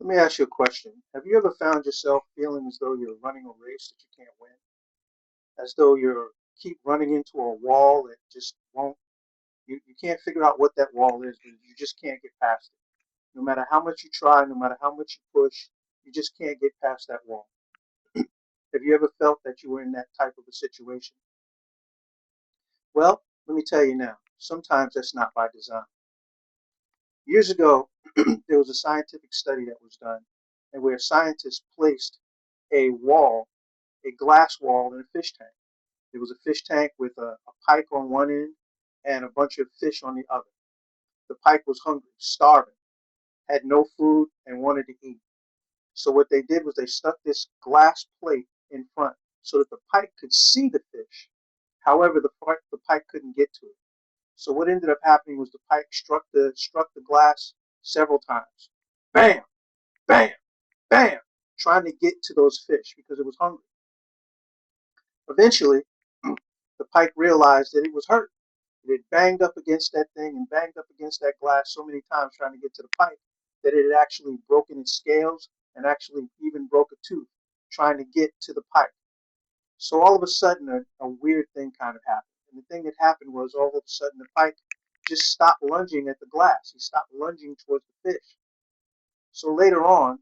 Let me ask you a question. Have you ever found yourself feeling as though you're running a race that you can't win? As though you're keep running into a wall that just won't, you can't figure out what that wall is, but you just can't get past it. No matter how much you try, no matter how much you push, you just can't get past that wall. Have you ever felt that you were in that type of a situation? Well, let me tell you now, sometimes that's not by design. Years ago, there was a scientific study that was done, and where scientists placed a wall, a glass wall, in a fish tank. There was a fish tank with a pike on one end and a bunch of fish on the other. The pike was hungry, starving, had no food, and wanted to eat. So what they did was they stuck this glass plate in front so that the pike could see the fish. However, the pike couldn't get to it. So what ended up happening was the pike struck the glass several times. Bam, bam, bam, trying to get to those fish because it was hungry. Eventually, the pike realized that it was hurt. It had banged up against that thing and banged up against that glass so many times trying to get to the pike that it had actually broken its scales and actually even broke a tooth trying to get to the pike. So all of a sudden, a weird thing kind of happened. And the thing that happened was all of a sudden the pike just stopped lunging at the glass. He stopped lunging towards the fish. So later on,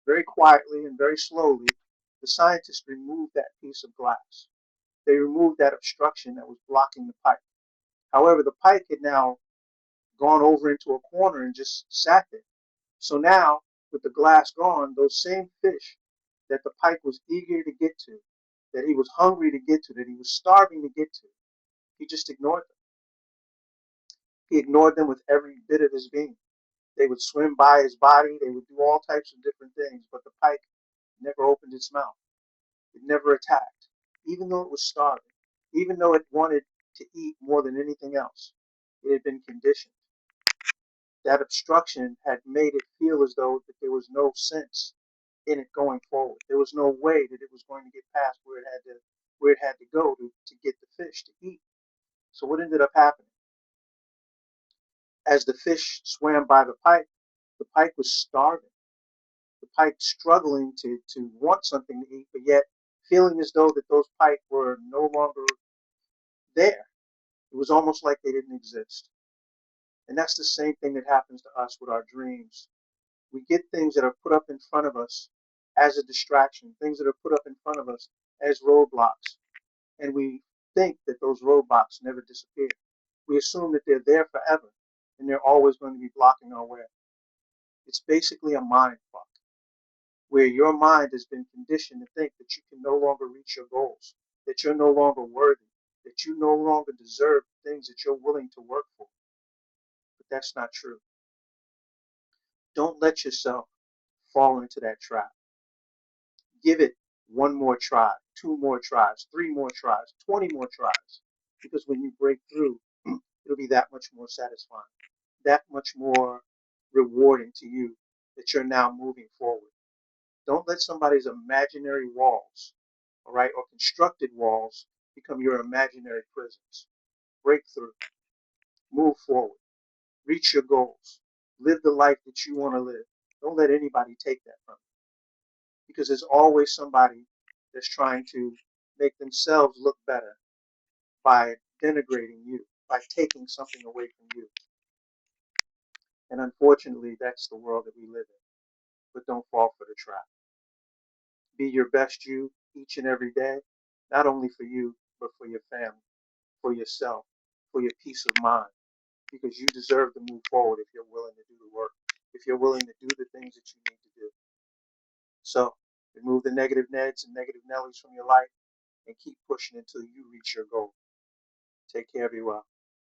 very quietly and very slowly, the scientists removed that piece of glass. They removed that obstruction that was blocking the pike. However, the pike had now gone over into a corner and just sat there. So now, with the glass gone, those same fish that the pike was eager to get to, that he was hungry to get to, that he was starving to get to, he just ignored them. He ignored them with every bit of his being. They would swim by his body, they would do all types of different things, but the pike never opened its mouth. It never attacked, even though it was starving, even though it wanted to eat more than anything else. It had been conditioned. That obstruction had made it feel as though that there was no sense in it going forward. There was no way that it was going to get past where it had to go to get the fish to eat. So what ended up happening? As the fish swam by the pike was starving. The pike struggling to want something to eat, but yet feeling as though that those pike were no longer there. It was almost like they didn't exist. And that's the same thing that happens to us with our dreams. We get things that are put up in front of us as a distraction, things that are put up in front of us as roadblocks, and we think that those roadblocks never disappear. We assume that they're there forever and they're always going to be blocking our way. It's basically a mind fuck where your mind has been conditioned to think that you can no longer reach your goals, that you're no longer worthy, that you no longer deserve things that you're willing to work for. But that's not true. Don't let yourself fall into that trap. Give it one more try, two more tries, three more tries, 20 more tries. Because when you break through, it'll be that much more satisfying, that much more rewarding to you that you're now moving forward. Don't let somebody's imaginary walls, all right, or constructed walls become your imaginary prisons. Break through, move forward, reach your goals, live the life that you want to live. Don't let anybody take that from you because there's always somebody that's trying to make themselves look better by denigrating you, by taking something away from you. And unfortunately, that's the world that we live in. But don't fall for the trap. Be your best you each and every day, not only for you, but for your family, for yourself, for your peace of mind, because you deserve to move forward if you're willing to do the work, if you're willing to do the things that you need to do. So remove the negative Neds and negative Nellies from your life and keep pushing until you reach your goal. Take care, be well.